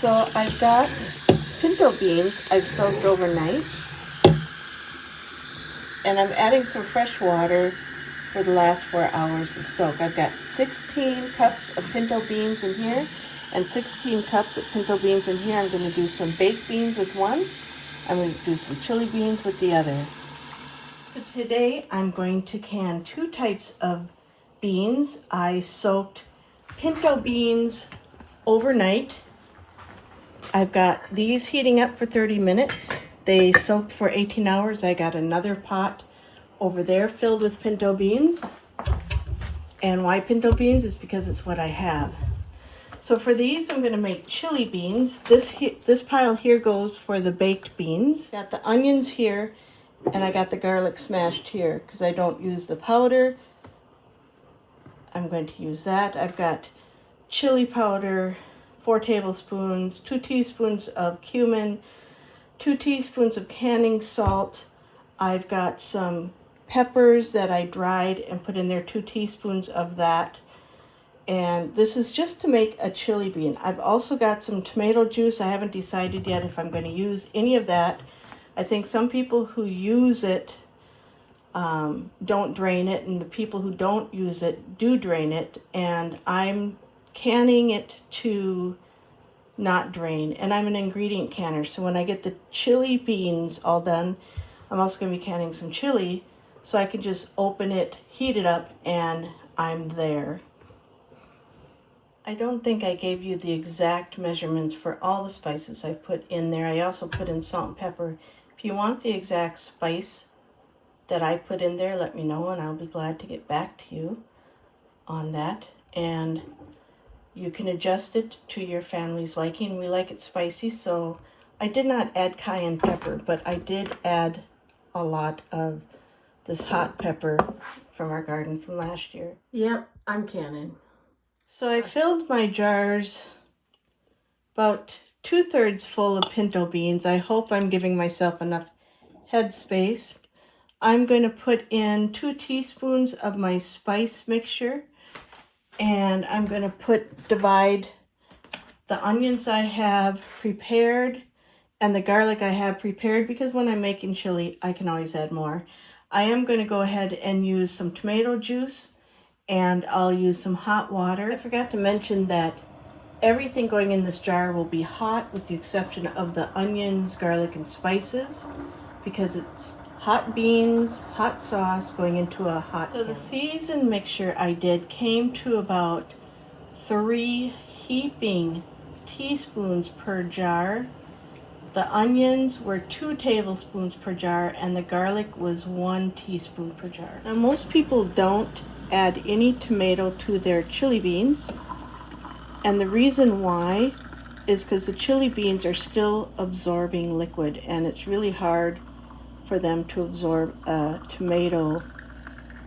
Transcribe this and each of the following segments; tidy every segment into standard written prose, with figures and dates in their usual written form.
So I've got pinto beans I've soaked overnight, and I'm adding some fresh water for the last 4 hours of soak. I've got 16 cups of pinto beans in here and 16 cups of pinto beans in here. I'm going to do some baked beans with one. I'm going to do some chili beans with the other. So today I'm going to can 2 types of beans. I soaked pinto beans overnight. I've got these heating up for 30 minutes. They soaked for 18 hours. I got another pot over there filled with pinto beans. And why pinto beans is because it's what I have. So for these, I'm going to make chili beans. This pile here goes for the baked beans. Got the onions here, and I got the garlic smashed here because I don't use the powder. I'm going to use that. I've got chili powder, 4 tablespoons, 2 teaspoons of cumin, 2 teaspoons of canning salt. I've got some peppers that I dried and put in there, 2 teaspoons of that. And this is just to make a chili bean. I've also got some tomato juice. I haven't decided yet if I'm going to use any of that. I think some people who use it don't drain it, and the people who don't use it do drain it. And I'm canning it to not drain. And I'm an ingredient canner, so when I get the chili beans all done, I'm also going to be canning some chili, so I can just open it, heat it up, and I'm there. I don't think I gave you the exact measurements for all the spices I put in there. I also put in salt and pepper. If you want the exact spice that I put in there, let me know, and I'll be glad to get back to you on that. And you can adjust it to your family's liking. We like it spicy, so I did not add cayenne pepper, but I did add a lot of this hot pepper from our garden from last year. Yep, I'm canning. So I filled my jars about 2/3 full of pinto beans. I hope I'm giving myself enough headspace. I'm going to put in 2 teaspoons of my spice mixture, and I'm going to divide the onions I have prepared and the garlic I have prepared, because when I'm making chili, I can always add more. I am going to go ahead and use some tomato juice, and I'll use some hot water. I forgot to mention that everything going in this jar will be hot with the exception of the onions, garlic, and spices, because it's hot beans, hot sauce going into a hot pan. So the seasoned mixture I did came to about 3 heaping teaspoons per jar. The onions were 2 tablespoons per jar, and the garlic was 1 teaspoon per jar. Now most people don't add any tomato to their chili beans, and the reason why is because the chili beans are still absorbing liquid, and it's really hard for them to absorb a tomato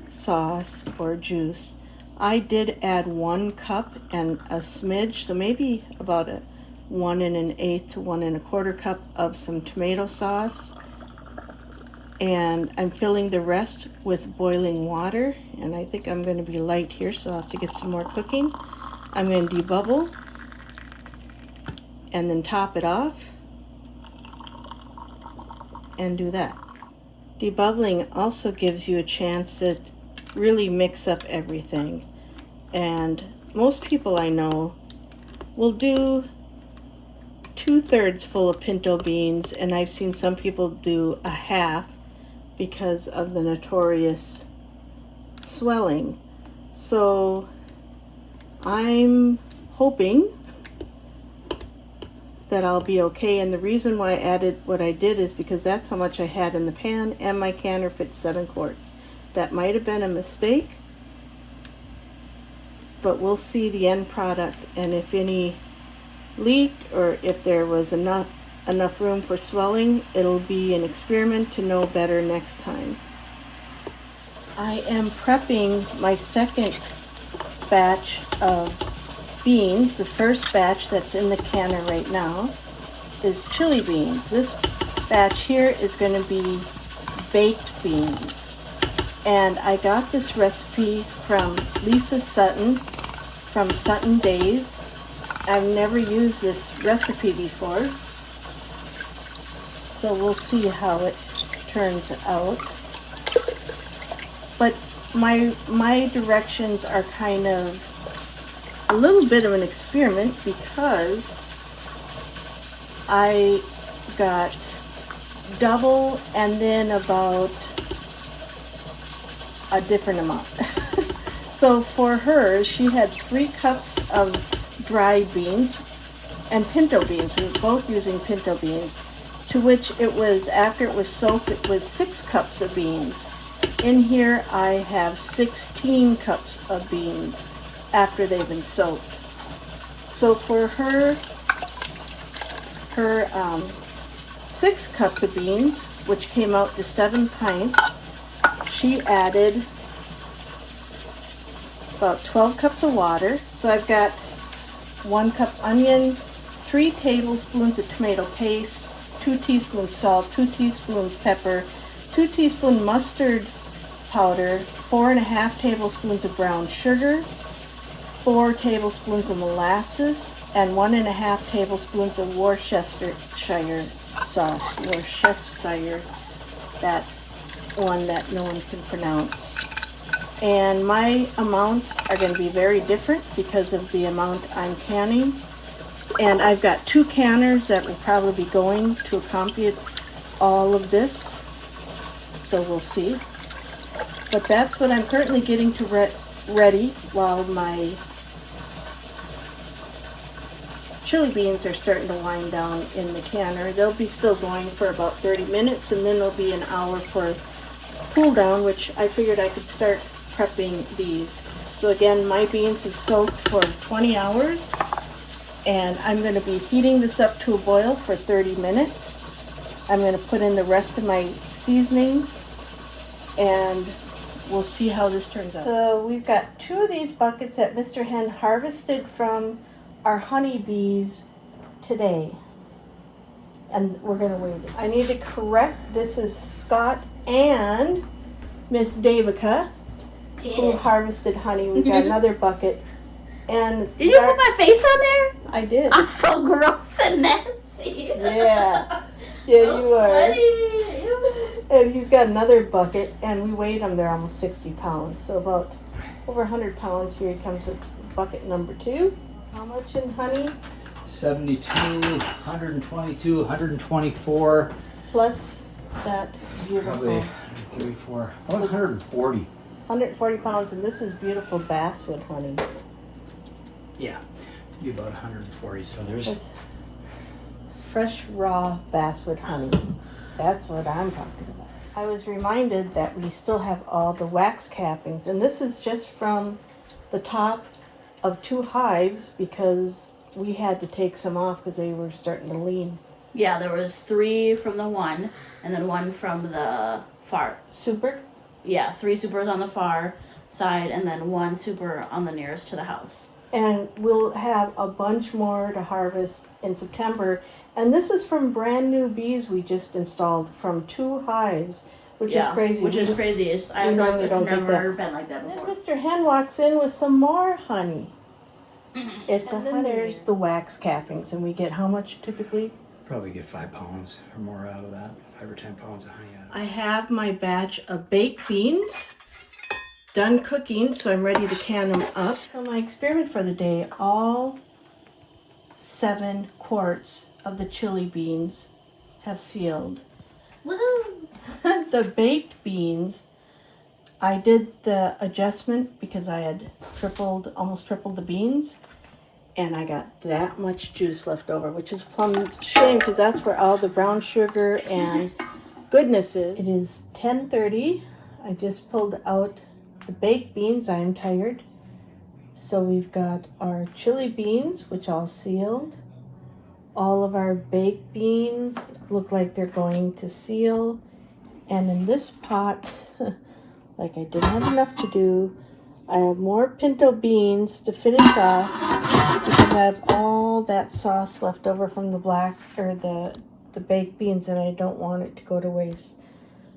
sauce or juice. I did add 1 cup and a smidge, so maybe about a 1 1/8 to 1 1/4 cup of some tomato sauce, and I'm filling the rest with boiling water, and I think I'm going to be light here, so I'll have to get some more cooking. I'm going to debubble and then top it off and do that. Debubbling also gives you a chance to really mix up everything, and most people I know will do 2/3 full of pinto beans, and I've seen some people do a half because of the notorious swelling. So I'm hoping that I'll be okay, and the reason why I added what I did is because that's how much I had in the pan, and my canner fits 7 quarts. That might have been a mistake, but we'll see the end product, and if any leaked or if there was enough room for swelling, it'll be an experiment to know better next time. I am prepping my second batch of beans. The first batch that's in the canner right now is chili beans. This batch here is going to be baked beans, and I got this recipe from Lisa Sutton from Sutton Days, I've never used this recipe before, so we'll see how it turns out. But my directions are kind of a little bit of an experiment because I got double and then about a different amount. So for her, she had 3 cups of dried beans and pinto beans. We were both using pinto beans, to which it was, after it was soaked, it was 6 cups of beans. In here, I have 16 cups of beans after they've been soaked. So for her 6 cups of beans, which came out to 7 pints, she added about 12 cups of water. So I've got 1 cup onion, 3 tablespoons of tomato paste, 2 teaspoons salt, 2 teaspoons pepper, 2 teaspoons mustard powder, 4.5 tablespoons of brown sugar, 4 tablespoons of molasses, and 1.5 tablespoons of Worcestershire sauce. Worcestershire, that one that no one can pronounce. And my amounts are going to be very different because of the amount I'm canning. And I've got 2 canners that will probably be going to accompany all of this. So we'll see. But that's what I'm currently getting to ready while my chili beans are starting to wind down in the canner. They'll be still going for about 30 minutes, and then there'll be an hour for cool down, which I figured I could start prepping these. So again, my beans have soaked for 20 hours, and I'm going to be heating this up to a boil for 30 minutes. I'm going to put in the rest of my seasonings, and we'll see how this turns out. So we've got 2 of these buckets that Mr. Hen harvested from our honeybees today, and we're going to weigh this. I need to correct, this is Scott and Miss Davica who harvested honey. We've got another bucket. And did you put my face on there? I did. I'm so gross and nasty. Yeah. Yeah, so you are. And he's got another bucket, and we weighed them. They're almost 60 pounds, so about over 100 pounds. Here he comes with bucket number 2. How much in honey? 72, 122, 124. Plus that beautiful. Probably 134. About 140. 140 pounds, and this is beautiful basswood honey. Yeah, be about 140. So there's it's fresh, raw basswood honey. That's what I'm talking about. I was reminded that we still have all the wax cappings, and this is just from the top of 2 hives because we had to take some off because they were starting to lean. Yeah, there was 3 from the one, and then 1 from the far. Super? Yeah, 3 supers on the far side, and then 1 super on the nearest to the house. And we'll have a bunch more to harvest in September. And this is from brand new bees we just installed from 2 hives, which is crazy. Which is crazy. I've never been like that before. Then Mr. Hen walks in with some more honey. It's and then there's the wax cappings, and we get how much typically? probably get 5 pounds or more out of that. 5 or 10 pounds of honey out of it. I have my batch of baked beans done cooking, so I'm ready to can them up. So my experiment for the day, all 7 quarts of the chili beans have sealed. Woohoo! The baked beans, I did the adjustment because I had almost tripled the beans, and I got that much juice left over, which is plumb shame because that's where all the brown sugar and goodness is. It is 10:30. I just pulled out the baked beans. I'm tired. So we've got our chili beans, which all sealed. All of our baked beans look like they're going to seal. And in this pot, like I didn't have enough to do, I have more pinto beans to finish off because I have all that sauce left over from the the baked beans, and I don't want it to go to waste.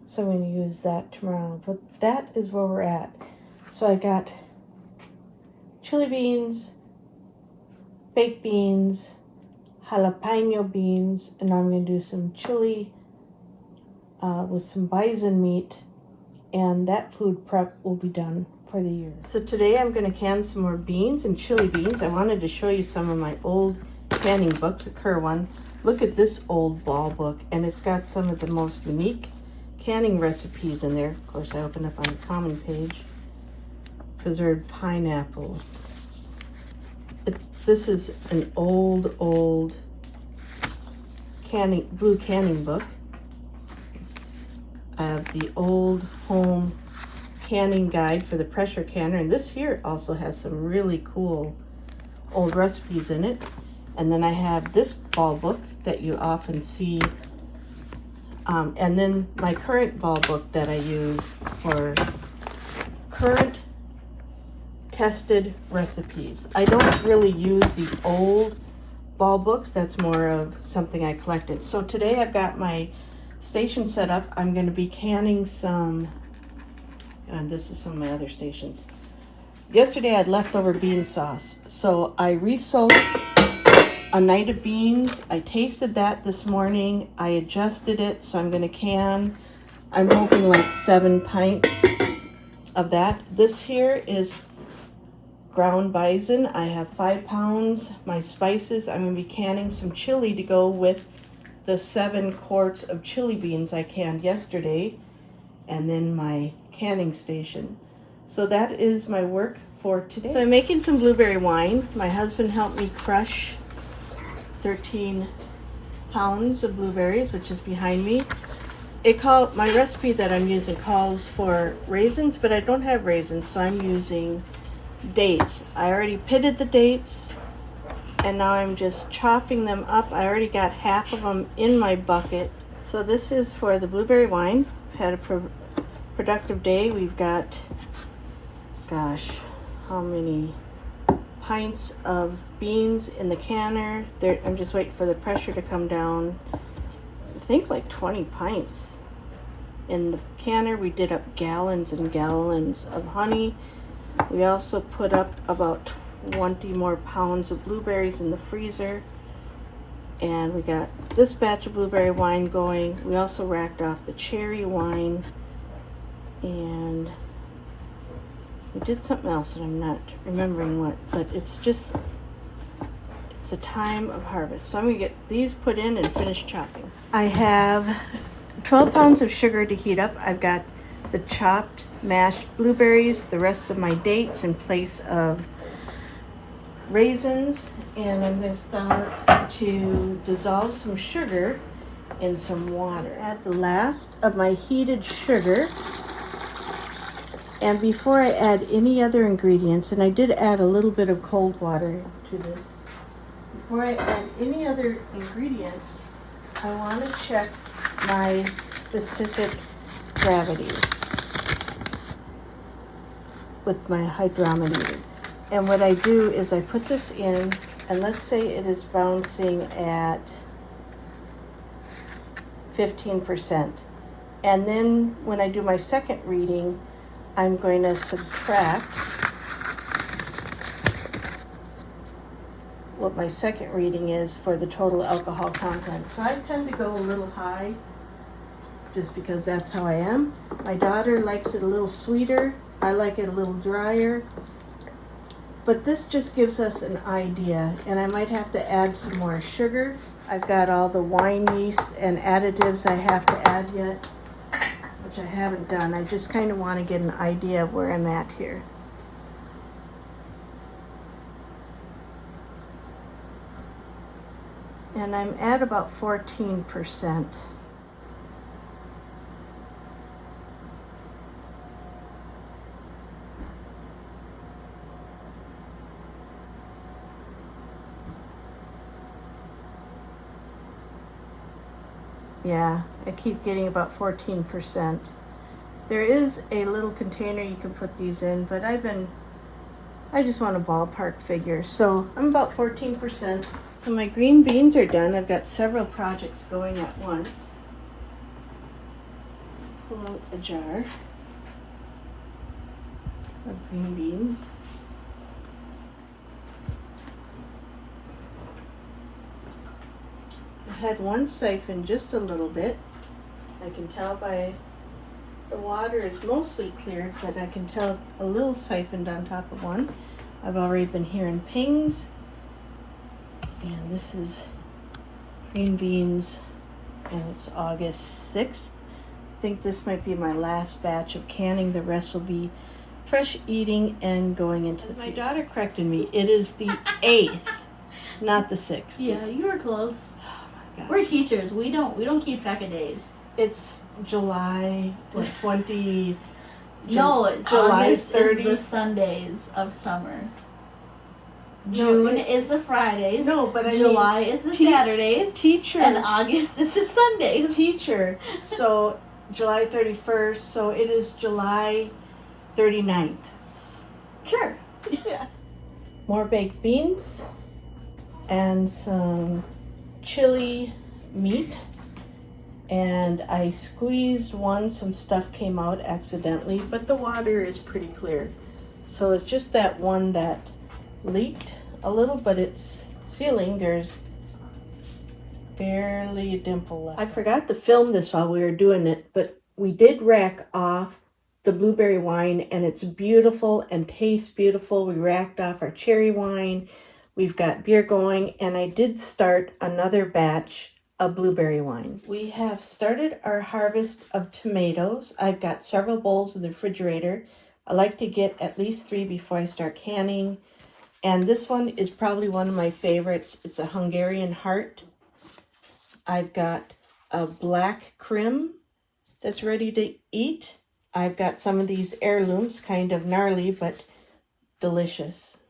So I'm going to use that tomorrow. But that is where we're at. So I got chili beans, baked beans, jalapeno beans, and I'm going to do some chili with some bison meat, and that food prep will be done for the year. So today I'm going to can some more beans and chili beans. I wanted to show you some of my old canning books, a Kerr one. Look at this old ball book, and it's got some of the most unique canning recipes in there. Of course, I opened up on the common page. Preserved pineapple. This is an old blue canning book. I have the old home canning guide for the pressure canner, and this here also has some really cool old recipes in it. And then I have this ball book that you often see, and then my current ball book that I use for current tested recipes. I don't really use the old ball books. That's more of something I collected. So today I've got my station set up. I'm going to be canning some, and this is some of my other stations. Yesterday I had leftover bean sauce, so I re-soaked a night of beans. I tasted that this morning. I adjusted it, so I'm going to can, I'm hoping like 7 pints of that. This here is ground bison. I have 5 pounds. My spices, I'm going to be canning some chili to go with the 7 quarts of chili beans I canned yesterday, and then my canning station. So that is my work for today. So I'm making some blueberry wine. My husband helped me crush 13 pounds of blueberries, which is behind me. My recipe that I'm using calls for raisins, but I don't have raisins, so I'm using dates. I already pitted the dates, and now I'm just chopping them up. I already got half of them in my bucket. So this is for the blueberry wine. Had a productive day. We've got, gosh, how many pints of beans in the canner. I'm just waiting for the pressure to come down. I think like 20 pints in the canner. We did up gallons and gallons of honey. We also put up about 20 more pounds of blueberries in the freezer, and we got this batch of blueberry wine going. We also racked off the cherry wine, and we did something else that I'm not remembering what, but it's a time of harvest. So I'm gonna get these put in and finish chopping. I have 12 pounds of sugar to heat up. I've got the chopped mashed blueberries, the rest of my dates in place of raisins, and I'm going to start to dissolve some sugar in some water. Add the last of my heated sugar, and before I add any other ingredients, and I did add a little bit of cold water to this, before I add any other ingredients, I want to check my specific gravity with my hydrometer. And what I do is I put this in, and let's say it is bouncing at 15%. And then when I do my second reading, I'm going to subtract what my second reading is for the total alcohol content. So I tend to go a little high just because that's how I am. My daughter likes it a little sweeter. I like it a little drier. But this just gives us an idea, and I might have to add some more sugar. I've got all the wine yeast and additives I have to add yet, which I haven't done. I just kind of want to get an idea of where I'm at here. And I'm at about 14%. Yeah, I keep getting about 14%. There is a little container you can put these in, but I just want a ballpark figure. So I'm about 14%. So my green beans are done. I've got several projects going at once. Pull out a jar of green beans. I've had one siphon just a little bit. I can tell by the water is mostly cleared, but I can tell a little siphoned on top of one. I've already been hearing pings. And this is green beans, and it's August 6th. I think this might be my last batch of canning. The rest will be fresh eating and going into the freezer. My daughter corrected me. It is the 8th, not the 6th. Yeah, you were close. Oh my gosh. We're teachers. We don't keep track of days. It's July, what, 20... No, July August 30th? is the Sundays of summer. June is the Fridays. No, but I mean, July is the Saturdays. Teacher. And August is the Sundays. Teacher. So July 31st. So it is July 39th. Sure. Yeah. More baked beans and some chili meat. And I squeezed one. Some stuff came out accidentally, but the water is pretty clear. So it's just that one that leaked a little, but it's sealing. There's barely a dimple left. I forgot to film this while we were doing it, but we did rack off the blueberry wine, and it's beautiful and tastes beautiful. We racked off our cherry wine. We've got beer going, and I did start another batch of blueberry wine. We have started our harvest of tomatoes. I've got several bowls in the refrigerator. I like to get at least 3 before I start canning. And this one is probably one of my favorites. It's a Hungarian heart. I've got a black crim that's ready to eat. I've got some of these heirlooms, kind of gnarly, but delicious.